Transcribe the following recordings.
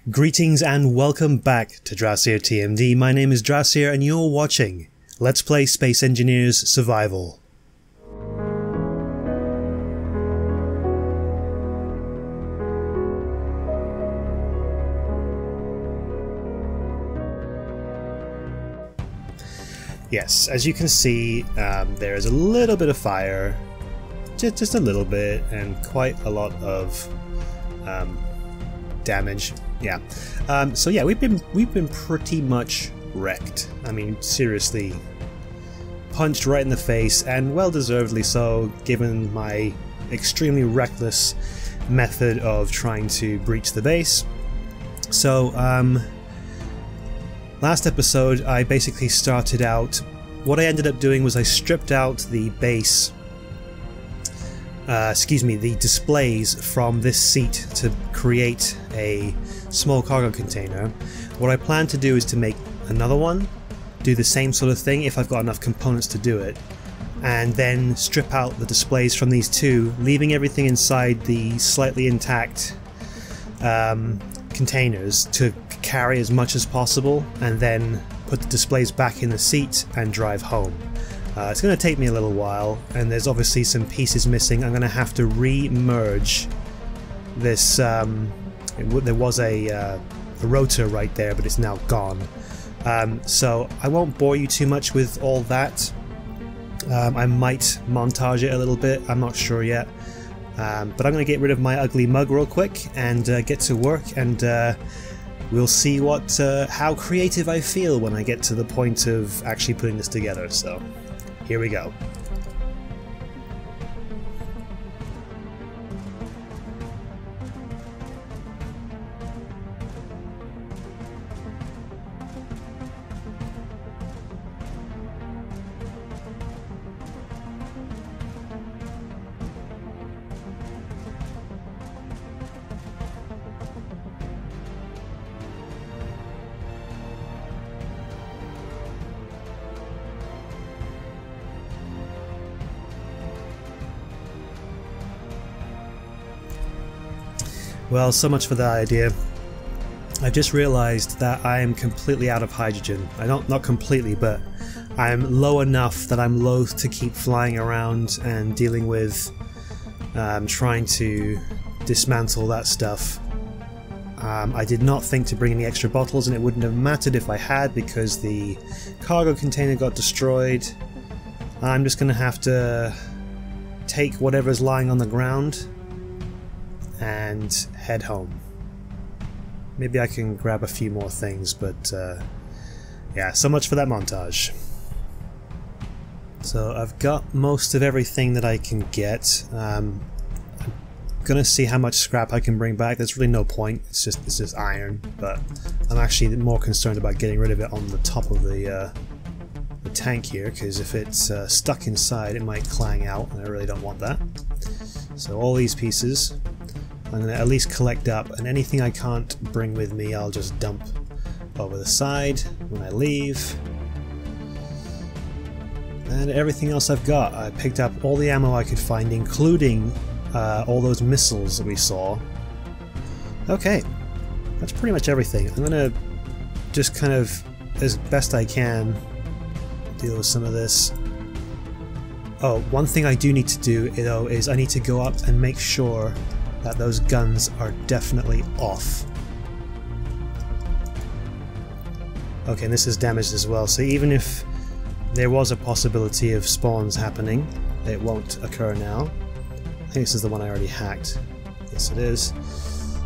Greetings and welcome back to Drasier TMD. My name is Drasier and you're watching Let's Play Space Engineers Survival. Yes, as you can see, there is a little bit of fire, just a little bit, and quite a lot of damage. Yeah. So yeah, we've been pretty much wrecked. I mean, seriously, punched right in the face, and well deservedly so, given my extremely reckless method of trying to breach the base. So, last episode I basically started out. What I ended up doing was I stripped out the base. The displays from this seat to create a small cargo container. What I plan to do is to make another one, do the same sort of thing if I've got enough components to do it, and then strip out the displays from these two, leaving everything inside the slightly intact containers to carry as much as possible, and then put the displays back in the seat and drive home. It's going to take me a little while, and there's obviously some pieces missing. I'm going to have to re-merge this. There was a rotor right there, but it's now gone. So I won't bore you too much with all that. I might montage it a little bit, I'm not sure yet. But I'm going to get rid of my ugly mug real quick and get to work, and we'll see how creative I feel when I get to the point of actually putting this together. So here we go. Well, so much for that idea. I've just realized that I am completely out of hydrogen. Not completely, but I'm low enough that I'm loath to keep flying around and dealing with trying to dismantle that stuff. I did not think to bring any extra bottles, and it wouldn't have mattered if I had, because the cargo container got destroyed. I'm just going to have to take whatever's lying on the ground and head home. Maybe I can grab a few more things, but yeah, so much for that montage. So I've got most of everything that I can get. I'm gonna see how much scrap I can bring back. There's really no point, it's just iron, but I'm actually more concerned about getting rid of it on the top of the tank here, because if it's stuck inside it might clang out, and I really don't want that. So all these pieces I'm going to at least collect up, and anything I can't bring with me I'll just dump over the side when I leave. And everything else I've got, I picked up all the ammo I could find, including all those missiles that we saw. Okay, that's pretty much everything. I'm going to just kind of, as best I can, deal with some of this. Oh, one thing I do need to do though is I need to go up and make sure that those guns are definitely off. Okay, and this is damaged as well, so even if there was a possibility of spawns happening, it won't occur now. I think this is the one I already hacked. Yes, it is.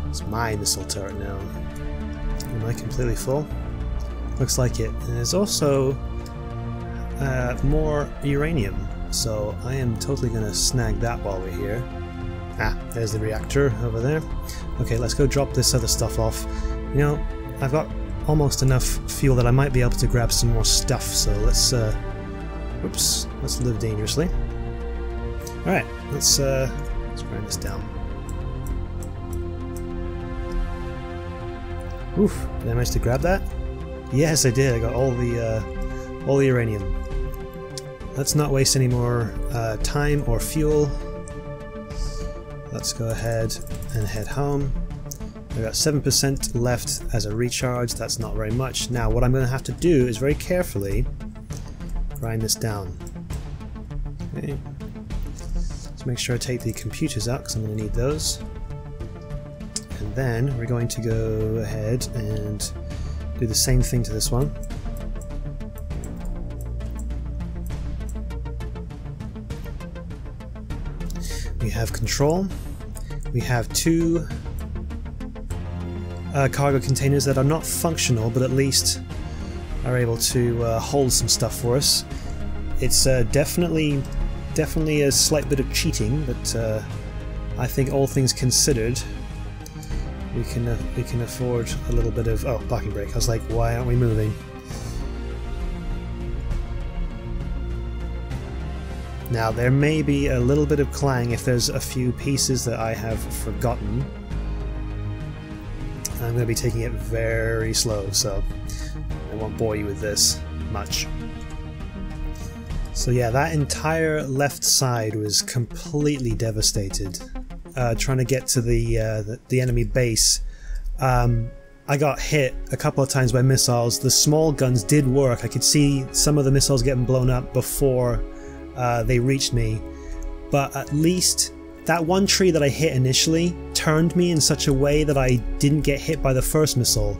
It's my missile turret now. Am I completely full? Looks like it. And there's also more uranium, so I am totally going to snag that while we're here. Ah, there's the reactor over there. Okay, let's go drop this other stuff off. You know, I've got almost enough fuel that I might be able to grab some more stuff, so let's whoops, let's live dangerously. Alright, let's grind this down. Oof, did I manage to grab that? Yes, I did. I got all the uranium. Let's not waste any more time or fuel. Let's go ahead and head home. I've got 7% left as a recharge. That's not very much. Now what I'm going to have to do is very carefully grind this down. Okay. Let's make sure I take the computers out because I'm going to need those. And then we're going to go ahead and do the same thing to this one. We have control. We have two cargo containers that are not functional, but at least are able to hold some stuff for us. It's definitely a slight bit of cheating, but I think all things considered, we can afford a little bit of... Oh, parking brake. I was like, why aren't we moving? Now there may be a little bit of clang if there's a few pieces that I have forgotten. I'm going to be taking it very slow, so I won't bore you with this much. So yeah, that entire left side was completely devastated. Trying to get to the enemy base. I got hit a couple of times by missiles. The small guns did work. I could see some of the missiles getting blown up before they reached me. But at least that one tree that I hit initially turned me in such a way that I didn't get hit by the first missile.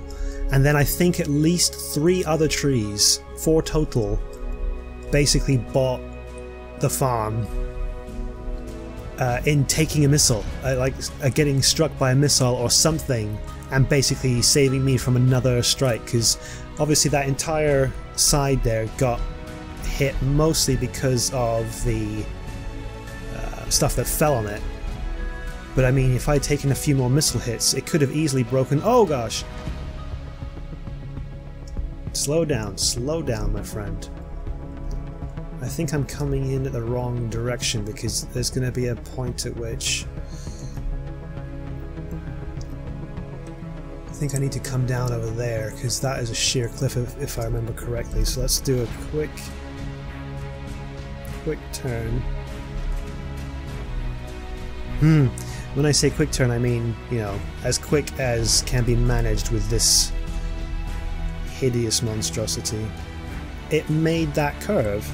And then I think at least 3 other trees, 4 total, basically bought the farm in taking a missile, like getting struck by a missile or something, and basically saving me from another strike, because obviously that entire side there got hit mostly because of the stuff that fell on it. But I mean, if I'd taken a few more missile hits, it could have easily broken... Oh gosh! Slow down, my friend. I think I'm coming in at the wrong direction, because there's going to be a point at which I think I need to come down over there, because that is a sheer cliff if I remember correctly. So let's do a quick turn. When I say quick turn, I mean, you know, as quick as can be managed with this hideous monstrosity. It made that curve.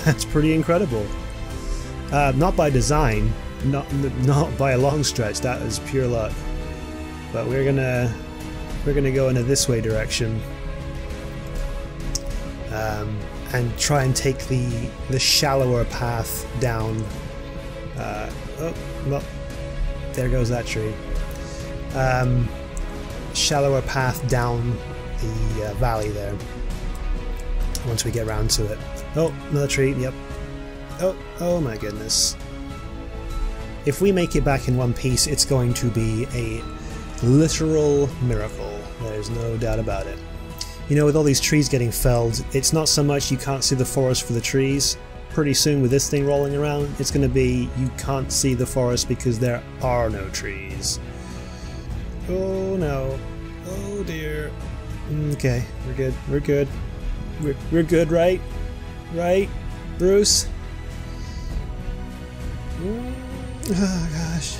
That's pretty incredible. Not by design, not by a long stretch. That is pure luck. But we're gonna go in a this way direction, and try and take the shallower path down. Oh, well, there goes that tree. Shallower path down the valley there. Once we get around to it. Oh, another tree, yep. Oh my goodness. If we make it back in one piece, it's going to be a literal miracle. There's no doubt about it. You know, with all these trees getting felled, it's not so much you can't see the forest for the trees. Pretty soon with this thing rolling around, it's going to be you can't see the forest because there are no trees. Oh no. Oh dear. Okay, we're good. We're good. We're good, right? Right, Bruce? Oh gosh.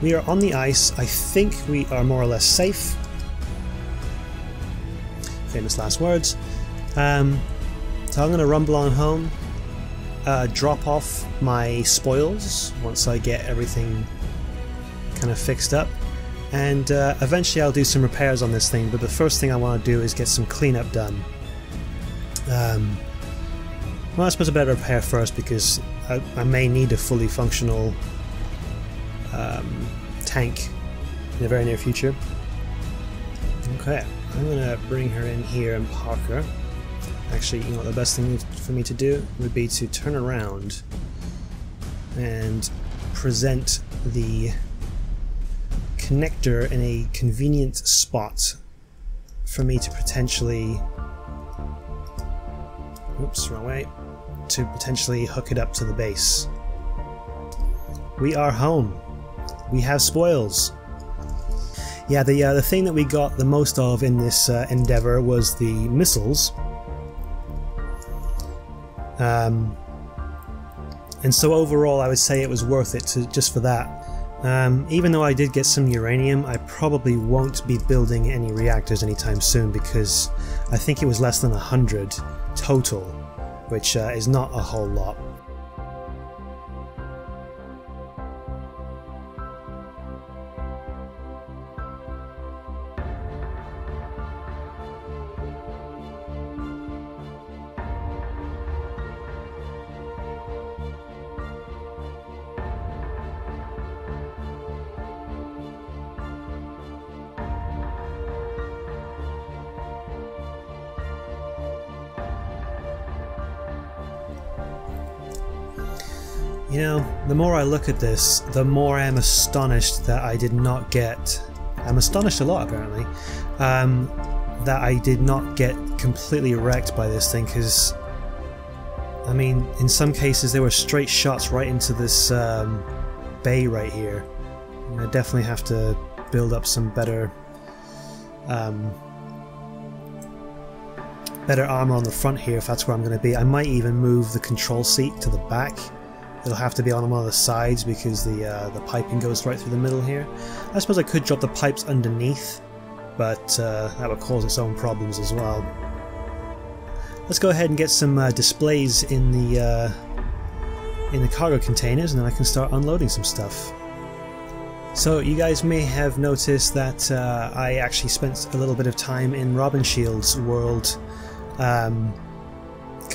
We are on the ice. I think we are more or less safe. Famous last words. So I'm going to rumble on home, drop off my spoils once I get everything kind of fixed up, and eventually I'll do some repairs on this thing, but the first thing I want to do is get some cleanup done. Well, I suppose I better repair first, because I may need a fully functional tank in the very near future. Okay, I'm going to bring her in here and park her. Actually, you know what the best thing for me to do would be to turn around and present the connector in a convenient spot for me to potentially... Oops, wrong way. To potentially hook it up to the base. We are home. We have spoils. Yeah, the thing that we got the most of in this endeavor was the missiles. And And so overall I would say it was worth it just for that. Even though I did get some uranium, I probably won't be building any reactors anytime soon because I think it was less than 100 total, which is not a whole lot. You know, the more I look at this, the more I'm astonished that I did not get... I'm astonished a lot, apparently, that I did not get completely wrecked by this thing, because, I mean, in some cases there were straight shots right into this bay right here. I definitely have to build up some better armor on the front here if that's where I'm going to be. I might even move the control seat to the back. It'll have to be on one of the sides because the piping goes right through the middle here. I suppose I could drop the pipes underneath, but that would cause its own problems as well. Let's go ahead and get some displays in the cargo containers, and then I can start unloading some stuff. So you guys may have noticed that I actually spent a little bit of time in Robin Shield's world, kind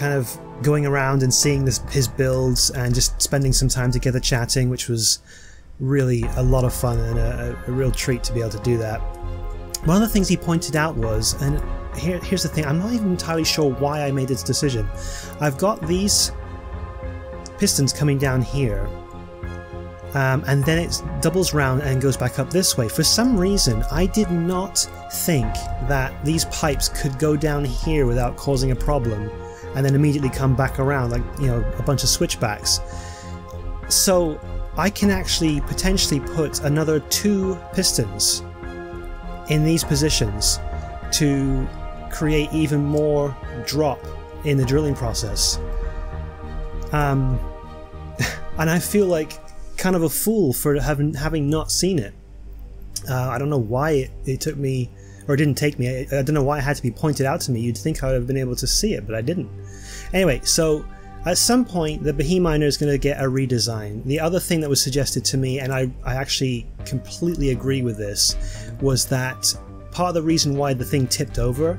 of going around and seeing his builds and just spending some time together chatting, which was really a lot of fun and a real treat to be able to do that. One of the things he pointed out was, and here's the thing, I'm not even entirely sure why I made this decision. I've got these pistons coming down here, and then it doubles round and goes back up this way. For some reason, I did not think that these pipes could go down here without causing a problem, and then immediately come back around like, you know, a bunch of switchbacks. So I can actually potentially put another 2 pistons in these positions to create even more drop in the drilling process. And I feel like kind of a fool for having not seen it. I don't know why it took me, or it didn't take me, I don't know why it had to be pointed out to me. You'd think I would have been able to see it, but I didn't. Anyway, so at some point the Behe miner is going to get a redesign. The other thing that was suggested to me, and I actually completely agree with this, was that part of the reason why the thing tipped over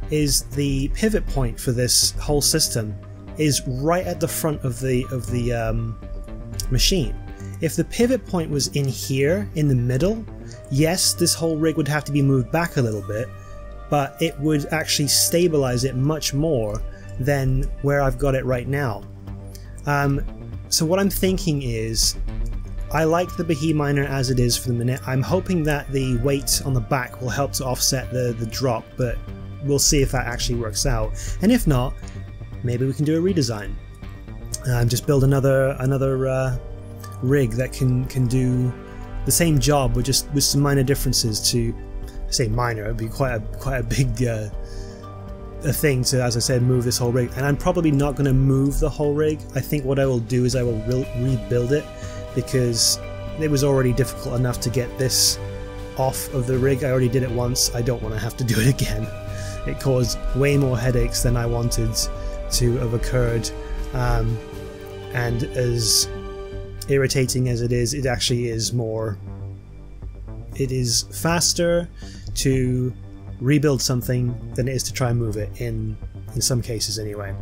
is the pivot point for this whole system is right at the front of the machine. If the pivot point was in here, in the middle, yes, this whole rig would have to be moved back a little bit, but it would actually stabilize it much more than where I've got it right now. So what I'm thinking is, I like the Behe miner as it is for the minute. I'm hoping that the weight on the back will help to offset the drop, but we'll see if that actually works out. And if not, maybe we can do a redesign. Just build another rig that can do the same job with some minor differences. To say minor, it would be quite a big a thing to, as I said, move this whole rig. And I'm probably not going to move the whole rig. I think what I will do is I will rebuild it, because it was already difficult enough to get this off of the rig. I already did it once. I don't want to have to do it again. It caused way more headaches than I wanted to have occurred, and as irritating as it is, it actually is more... It is faster to rebuild something than it is to try and move it, in some cases anyway.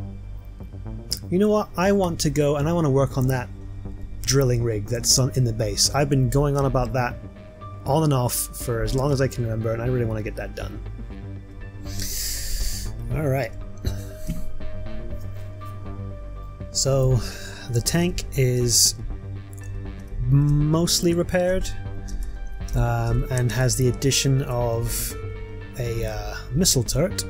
You know what, I want to go and I want to work on that drilling rig that's in the base. I've been going on about that on and off for as long as I can remember, and I really want to get that done. Alright. So the tank is mostly repaired, and has the addition of a missile turret.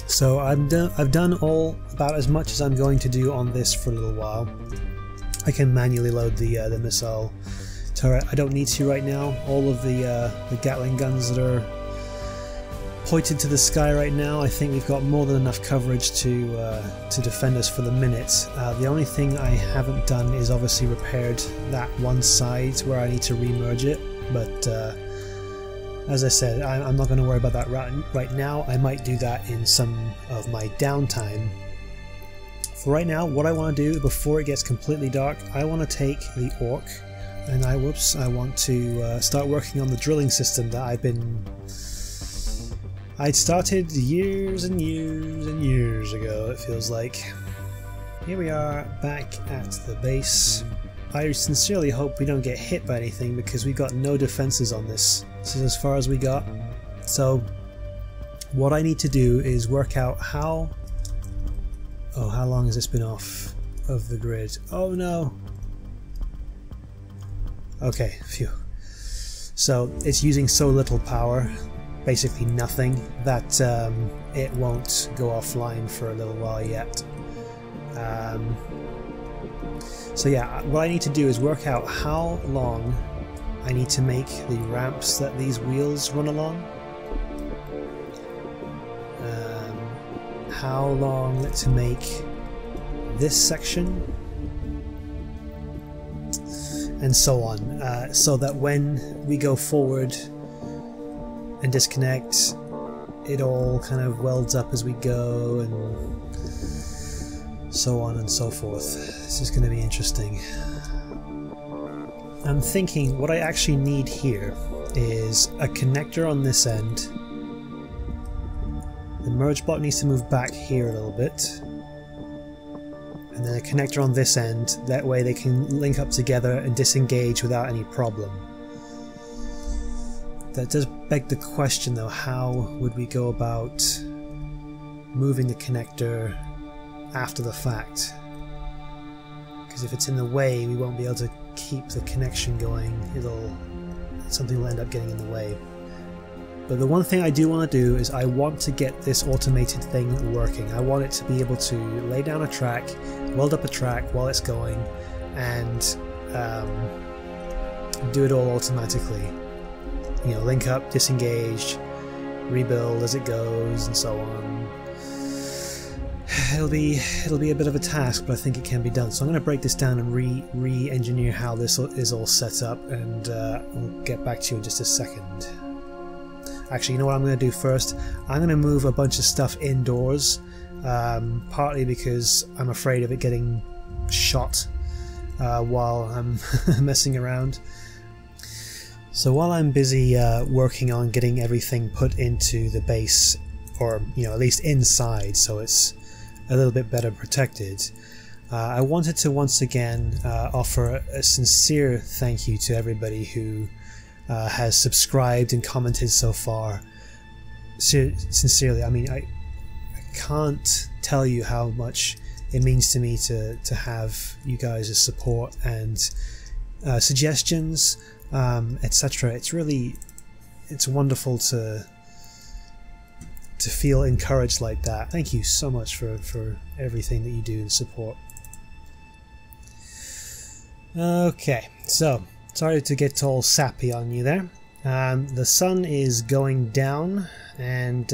So I've done all about as much as I'm going to do on this for a little while. I can manually load the missile turret. I don't need to right now. All of the Gatling guns that are pointed to the sky right now. I think we've got more than enough coverage to defend us for the minute. The only thing I haven't done is obviously repaired that one side where I need to remerge it, but as I said, I'm not going to worry about that right now. I might do that in some of my downtime. For right now, what I want to do before it gets completely dark, I want to take the orc and I want to start working on the drilling system that I'd started years and years and years ago, it feels like. Here we are back at the base. I sincerely hope we don't get hit by anything because we got no defenses on this. This is as far as we got. So what I need to do is work out how long has this been off of the grid? Oh no! Okay, phew. So it's using so little power, basically nothing, that it won't go offline for a little while yet. So yeah, what I need to do is work out how long I need to make the ramps that these wheels run along. How long to make this section, and so on, so that when we go forward and disconnect, it all kind of welds up as we go, and so on and so forth. This is going to be interesting. I'm thinking what I actually need here is a connector on this end. The merge block needs to move back here a little bit, and then a connector on this end, that way they can link up together and disengage without any problem. That does beg the question though, how would we go about moving the connector after the fact? Because if it's in the way, we won't be able to keep the connection going. Something will end up getting in the way. But the one thing I do want to do is I want to get this automated thing working. I want it to be able to lay down a track, weld up a track while it's going, and do it all automatically. You know, link up, disengage, rebuild as it goes, and so on. It'll be a bit of a task, but I think it can be done. So I'm going to break this down and re-engineer how this is all set up, and I'll get back to you in just a second. Actually, you know what I'm going to do first? I'm going to move a bunch of stuff indoors, partly because I'm afraid of it getting shot while I'm messing around. So while I'm busy working on getting everything put into the base, or at least inside, so it's a little bit better protected, I wanted to once again offer a sincere thank you to everybody who has subscribed and commented so far. Sincerely, I mean, I can't tell you how much it means to me to have you guys' support and suggestions, etc. It's wonderful to feel encouraged like that. Thank you so much for everything that you do and support. Okay, so sorry to get all sappy on you there. The sun is going down, and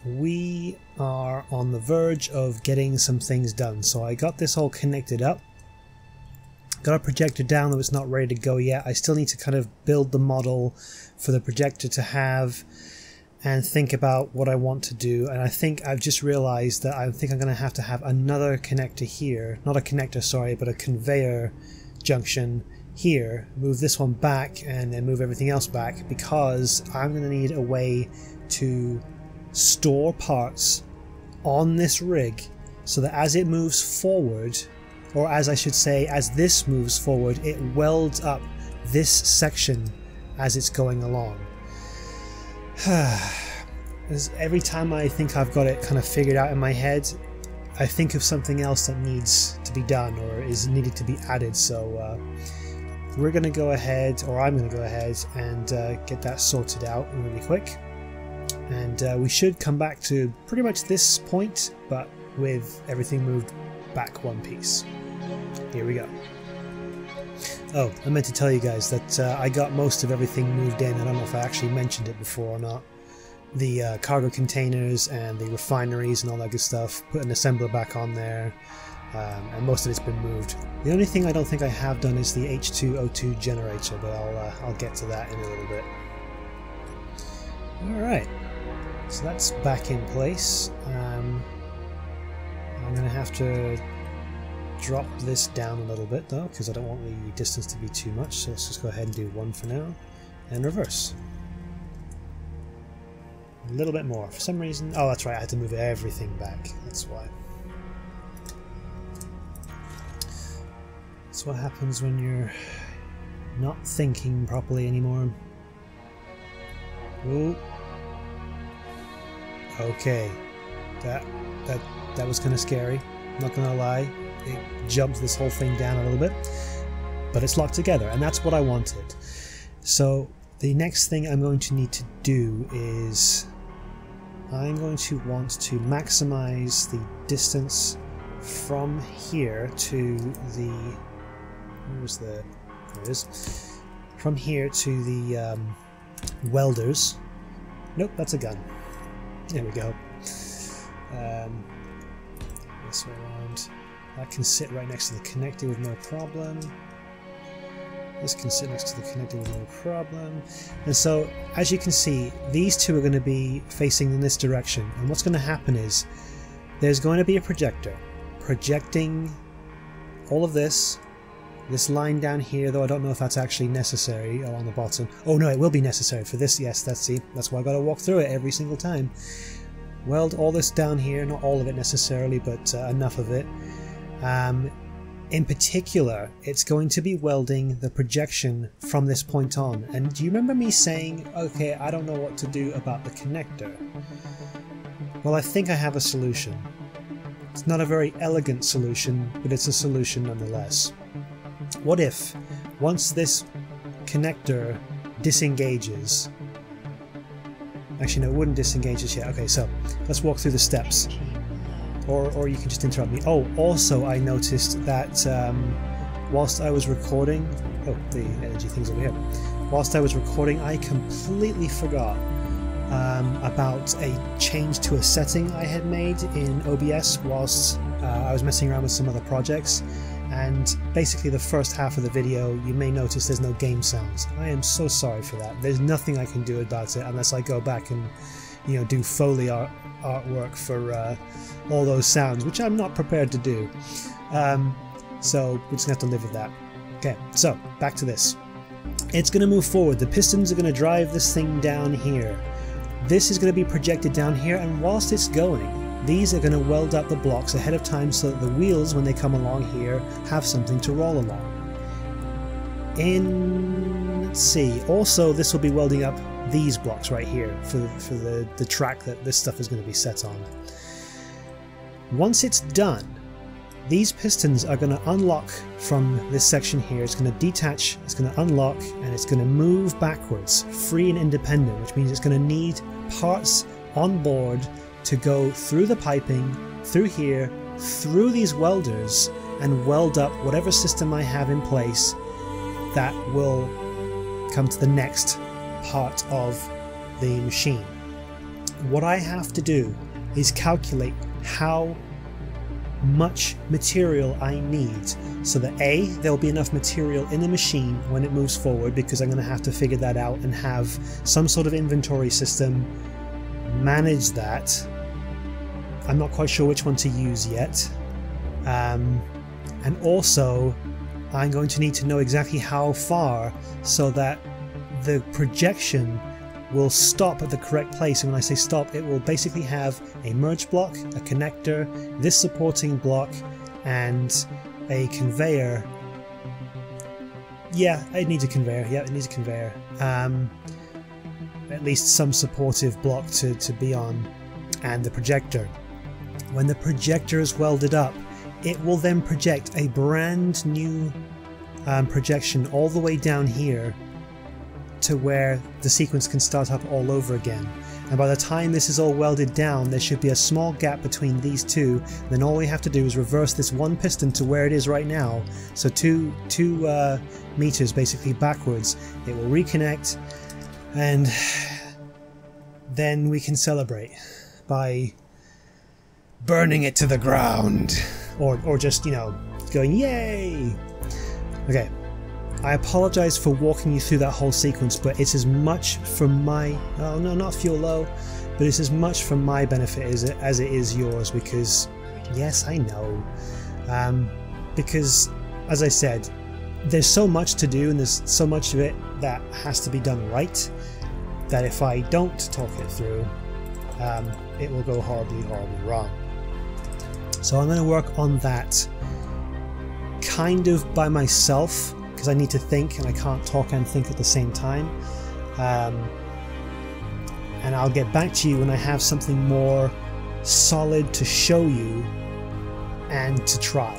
we are on the verge of getting some things done. So I got this all connected up. Got a projector down, though it's not ready to go yet. I still need to kind of build the model for the projector to have and think about what I want to do. And I think I've just realized that I think I'm going to have another connector here. Not a connector, sorry, but a conveyor junction here. Move this one back and then move everything else back, because I'm going to need a way to store parts on this rig so that as it moves forward, or as I should say, as this moves forward, it welds up this section as it's going along. Every time I think I've got it kind of figured out in my head, I think of something else that needs to be done or is needed to be added. So we're going to go ahead, or I'm going to go ahead and get that sorted out really quick. And we should come back to pretty much this point, but with everything moved back one piece. Here we go. Oh, I meant to tell you guys that I got most of everything moved in. I don't know if I actually mentioned it before or not. The cargo containers and the refineries and all that good stuff. Put an assembler back on there, and most of it's been moved. The only thing I don't think I have done is the H2O2 generator, but I'll get to that in a little bit. Alright, so that's back in place. I'm going to have to drop this down a little bit though, because I don't want the distance to be too much, so let's just go ahead and do 1 for now, and reverse. A little bit more. For some reason... oh, that's right, I had to move everything back. That's why. That's what happens when you're not thinking properly anymore. Ooh. Okay. That was kind of scary. Not gonna lie. It jumped this whole thing down a little bit. But it's locked together, and that's what I wanted. So the next thing I'm going to need to do is... I'm going to want to maximize the distance from here to the... where's the... there it is. From here to the welders. Nope, that's a gun. There we go. This way around. That can sit right next to the connector with no problem. This can sit next to the connector with no problem. And so, as you can see, these two are going to be facing in this direction. And what's going to happen is, there's going to be a projector projecting all of this line down here, though I don't know if that's actually necessary along the bottom. Oh no, it will be necessary for this. Yes, that's why I got to walk through it every single time. Weld all this down here, not all of it necessarily, but enough of it. In particular, it's going to be welding the projection from this point on. And do you remember me saying, okay, I don't know what to do about the connector? Well, I think I have a solution. It's not a very elegant solution, but it's a solution nonetheless. What if, once this connector disengages... actually no, it wouldn't disengage just yet. Okay, so let's walk through the steps. Or you can just interrupt me. Oh, also I noticed that whilst I was recording... oh, the energy thing's over here. Whilst I was recording, I completely forgot about a change to a setting I had made in OBS whilst I was messing around with some other projects. And basically the first half of the video, you may notice there's no game sounds. I am so sorry for that. There's nothing I can do about it unless I go back and, you know, do Foley artwork for all those sounds, which I'm not prepared to do. So we're just gonna have to live with that. Okay, so back to this. It's gonna move forward. The pistons are gonna drive this thing down here. This is gonna be projected down here, and whilst it's going, these are going to weld up the blocks ahead of time so that the wheels, when they come along here, have something to roll along. Let's see, also this will be welding up these blocks right here for the track that this stuff is going to be set on. Once it's done, these pistons are going to unlock from this section here. It's going to detach, it's going to unlock, and it's going to move backwards, free and independent, which means it's going to need parts on board to go through the piping, through here, through these welders, and weld up whatever system I have in place that will come to the next part of the machine. What I have to do is calculate how much material I need so that A, there'll be enough material in the machine when it moves forward, because I'm going to have to figure that out and have some sort of inventory system manage that. I'm not quite sure which one to use yet, and also I'm going to need to know exactly how far so that the projection will stop at the correct place. And when I say stop, it will basically have a merge block, a connector, this supporting block, and a conveyor. Yeah, it needs a conveyor. Yeah, it needs a conveyor. At least some supportive block to be on, and the projector. When the projector is welded up, it will then project a brand new projection all the way down here to where the sequence can start up all over again. And by the time this is all welded down, there should be a small gap between these two. Then all we have to do is reverse this one piston to where it is right now. So two meters basically backwards. It will reconnect, and then we can celebrate by burning it to the ground, or just, you know, going yay. Okay, I apologize for walking you through that whole sequence, but it's as much for my, oh no, not fuel low, but it's as much for my benefit as it is yours, because yes, I know, because as I said, there's so much to do and there's so much of it that has to be done right, that if I don't talk it through, it will go horribly, horribly wrong. So I'm going to work on that kind of by myself, because I need to think and I can't talk and think at the same time. And I'll get back to you when I have something more solid to show you and to try.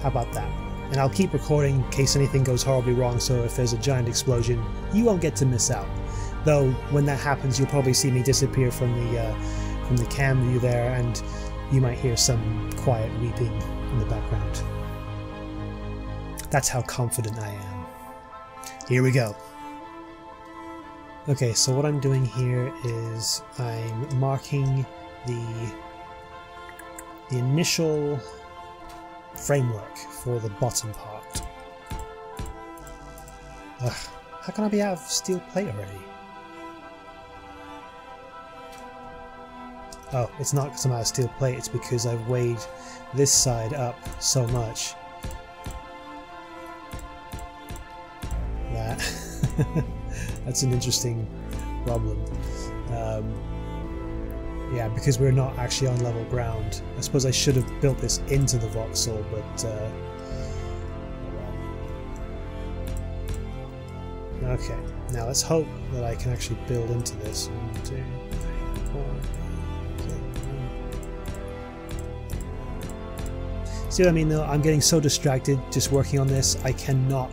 How about that? And I'll keep recording in case anything goes horribly wrong, so if there's a giant explosion, you won't get to miss out. Though when that happens, you'll probably see me disappear from the cam view there, and you might hear some quiet weeping in the background. That's how confident I am. Here we go. Okay, so what I'm doing here is I'm marking the initial framework for the bottom part. Ugh, how can I be out of steel plate already? Oh, it's not because I'm out of steel plate, it's because I've weighed this side up so much. That's an interesting problem. Yeah, because we're not actually on level ground. I suppose I should have built this into the voxel, but okay, now let's hope that I can actually build into this. 1, 2, 3, 4. See what I mean though? I'm getting so distracted just working on this, I cannot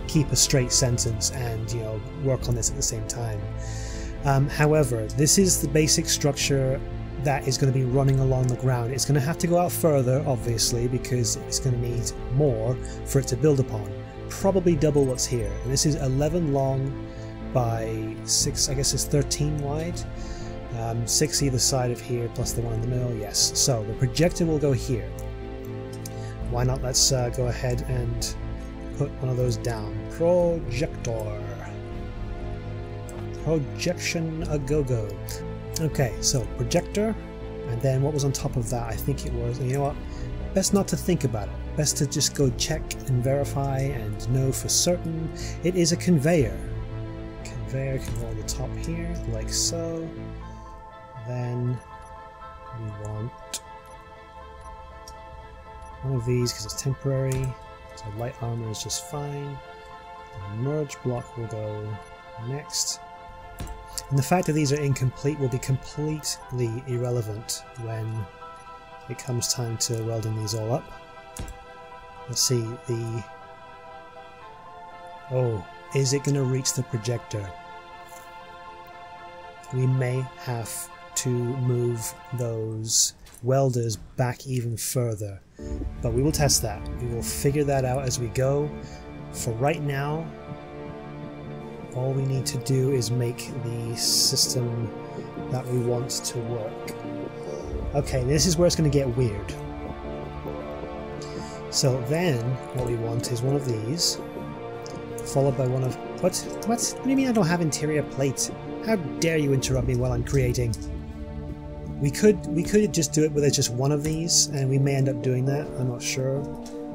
keep a straight sentence and, you know, work on this at the same time. However, this is the basic structure that is going to be running along the ground. It's going to have to go out further, obviously, because it's going to need more for it to build upon. Probably double what's here. And this is 11 long by 6, I guess it's 13 wide. 6 either side of here, plus the one in the middle, yes. So the projector will go here. Why not? Let's go ahead and put one of those down. Projector. Projection a go-go. Okay, so projector, and then what was on top of that? I think it was, you know what? Best not to think about it. Best to just go check and verify and know for certain. It is a conveyor. Conveyor can go on the top here, like so. Then we want one of these because it's temporary. So light armor is just fine. The merge block will go next. And the fact that these are incomplete will be completely irrelevant when it comes time to welding these all up. Let's see, oh, is it going to reach the projector? We may have to move those welders back even further, but we will test that. We will figure that out as we go. For right now, all we need to do is make the system that we want to work. Okay, this is where it's going to get weird. So then, what we want is one of these, followed by one of... What do you mean I don't have interior plates? How dare you interrupt me while I'm creating? We could just do it with just one of these, and we may end up doing that, I'm not sure.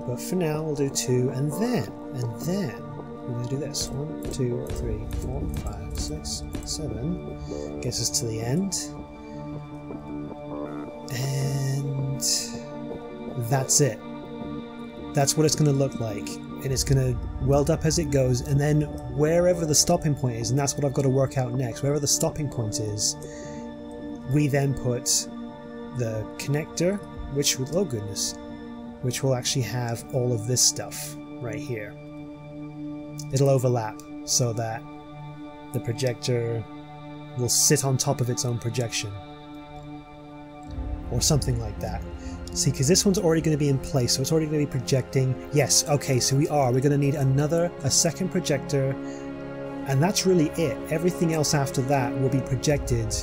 But for now, we'll do 2, and then... we're going to do this. 1, 2, 3, 4, 5, 6, 7. Gets us to the end. And that's it. That's what it's going to look like. And it's going to weld up as it goes. And then wherever the stopping point is, and that's what I've got to work out next, wherever the stopping point is, we then put the connector, which would, oh goodness, which will actually have all of this stuff right here. It'll overlap so that the projector will sit on top of its own projection. Or something like that. See, because this one's already going to be in place, so it's already going to be projecting. Yes, okay, so we're going to need a second projector, and that's really it. Everything else after that will be projected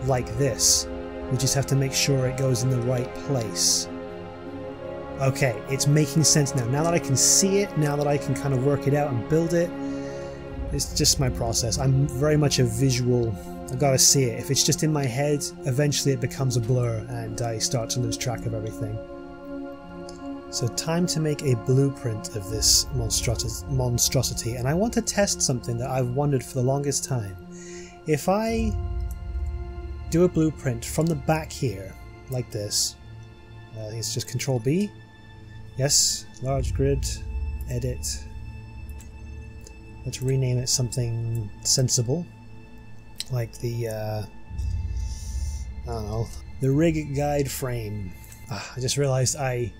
like this. We just have to make sure it goes in the right place. Okay, it's making sense now. Now that I can see it, now that I can kind of work it out and build it, it's just my process. I'm very much a visual. I've got to see it. If it's just in my head, eventually it becomes a blur and I start to lose track of everything. So time to make a blueprint of this monstrosity, and I want to test something that I've wondered for the longest time. If I do a blueprint from the back here, like this, I think it's just Control B. Yes, large grid, edit. Let's rename it something sensible. Like the, I don't know, the rig guide frame. I just realized oh,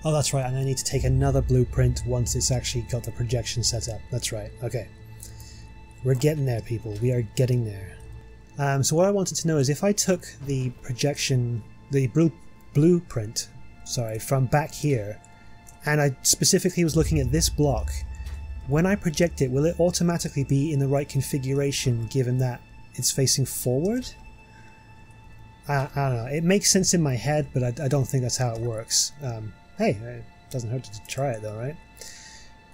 that's right, and I need to take another blueprint once it's actually got the projection set up. That's right, okay. We're getting there, people. We are getting there. So what I wanted to know is if I took the projection, the blueprint, sorry, from back here, and I specifically was looking at this block, when I project it, will it automatically be in the right configuration given that it's facing forward? I don't know. It makes sense in my head, but I don't think that's how it works. Hey, it doesn't hurt to try it though, right?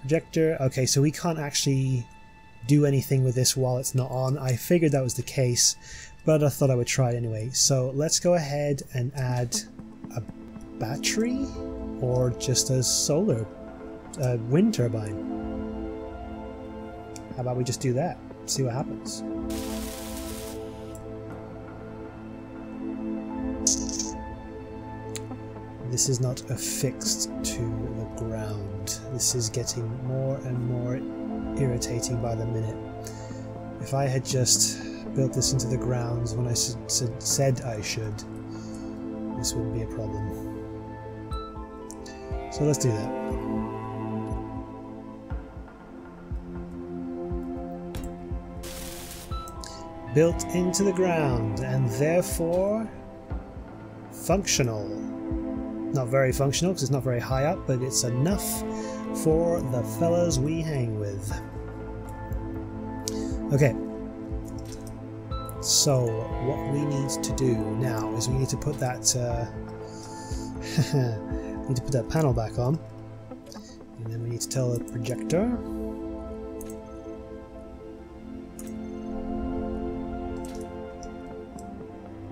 Projector. Okay, so we can't actually do anything with this while it's not on. I figured that was the case, but I thought I would try it anyway. So let's go ahead and add a battery or just a solar wind turbine. How about we just do that? See what happens. This is not affixed to the ground. This is getting more and more irritating by the minute. If I had just built this into the grounds when I said I should, this wouldn't be a problem. So let's do that. Built into the ground, and therefore functional. Not very functional because it's not very high up, but it's enough for the fellas we hang with. Okay, so what we need to do now is we need to put that panel back on, and then we need to tell the projector.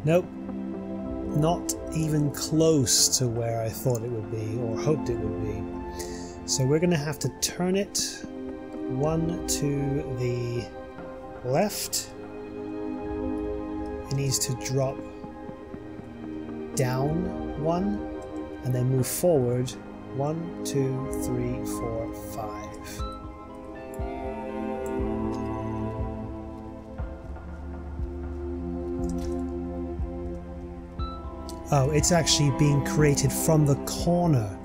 Nope, not even close to where I thought it would be or hoped it would be. So we're going to have to turn it one to the left. It needs to drop down one and then move forward 1, 2, 3, 4, 5. Oh, it's actually being created from the corner,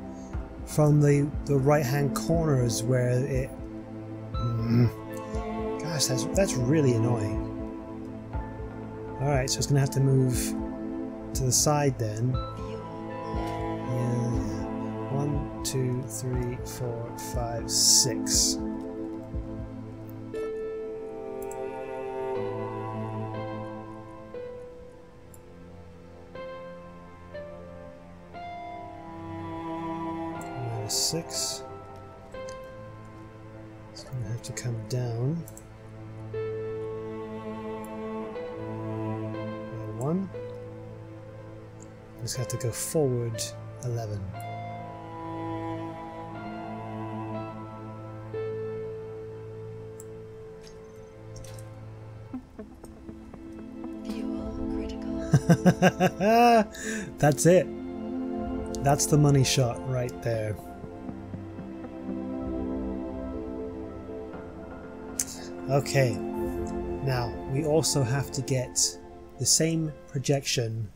from the right-hand corners where it... Gosh, that's really annoying. Alright, so it's going to have to move to the side then. Yeah. 1, 2, 3, 4, 5, 6. Six. It's going to have to come down. 1. Just have to go forward 11. Fuel critical. That's it. That's the money shot right there. Okay, now we also have to get the same projection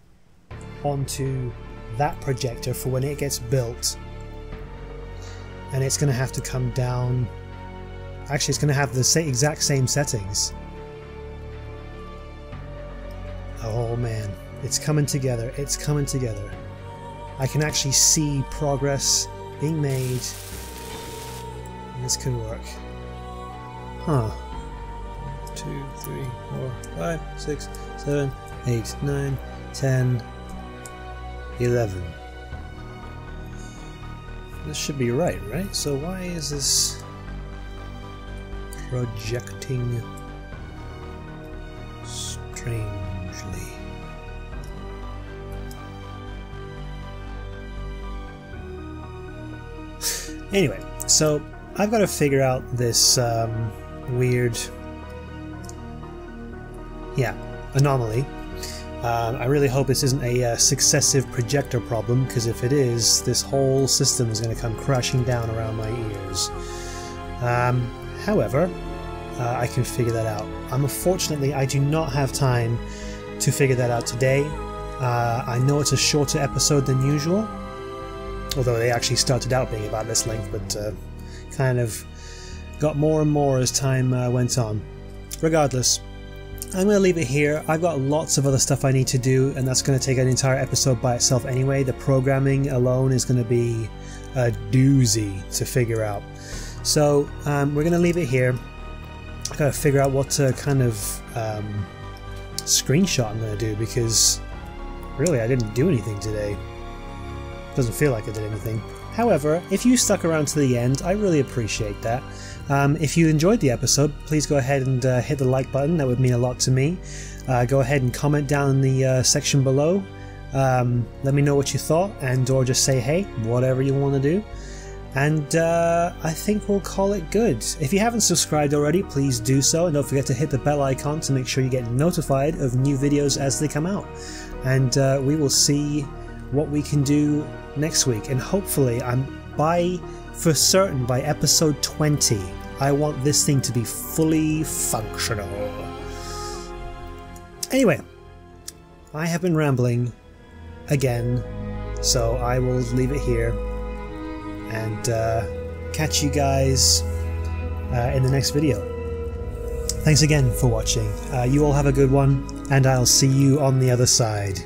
onto that projector for when it gets built, and it's going to have to come down. Actually, it's going to have the exact same settings. man, it's coming together, it's coming together. I can actually see progress being made. This could work. Huh. 2, 3, 4, 5, 6, 7, 8, 9, 10, 11. This should be right? So why is this projecting strangely? Anyway, so I've got to figure out this weird, anomaly. I really hope this isn't a successive projector problem, because if it is, this whole system is going to come crashing down around my ears. However, I can figure that out. Unfortunately, I do not have time to figure that out today. I know it's a shorter episode than usual, although they actually started out being about this length, but kind of got more and more as time went on. Regardless, I'm going to leave it here. I've got lots of other stuff I need to do, and that's going to take an entire episode by itself anyway. The programming alone is going to be a doozy to figure out. So we're going to leave it here. I've got to figure out what kind of screenshot I'm going to do, because really I didn't do anything today. Doesn't feel like I did anything. However, if you stuck around to the end, I really appreciate that. If you enjoyed the episode, please go ahead and hit the like button. That would mean a lot to me. Go ahead and comment down in the section below. Let me know what you thought, or just say hey, whatever you want to do. And I think we'll call it good. If you haven't subscribed already, please do so, and don't forget to hit the bell icon to make sure you get notified of new videos as they come out. And we will see what we can do next week, and hopefully for certain by episode 20 I want this thing to be fully functional. Anyway, I have been rambling again, so I will leave it here and catch you guys in the next video. Thanks again for watching. You all have a good one, and I'll see you on the other side.